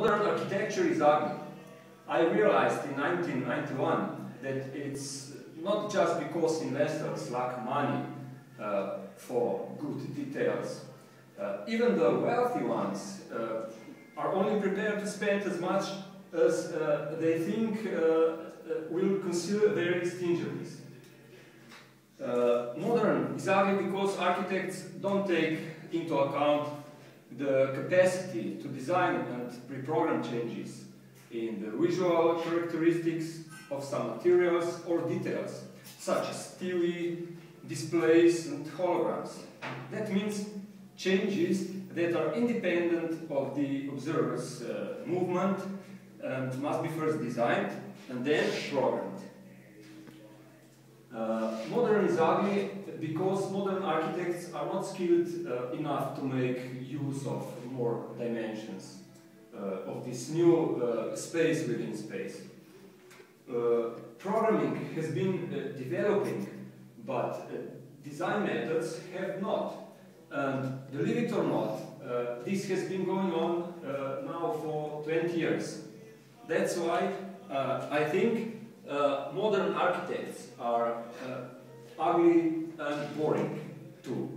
Modern architecture is ugly. I realized in 1991 that it's not just because investors lack money for good details. Even the wealthy ones are only prepared to spend as much as they think will conceal various injuries. Modern is ugly because architects don't take into account the capacity to design and reprogram changes in the visual characteristics of some materials or details, such as TV, displays and holograms. That means changes that are independent of the observer's movement and must be first designed and then programmed. Modern is ugly because modern architects are not skilled enough to make use of more dimensions of this new space within space. Programming has been developing, but design methods have not. And believe it or not, this has been going on now for 20 years. That's why I think modern architects are ugly and boring too.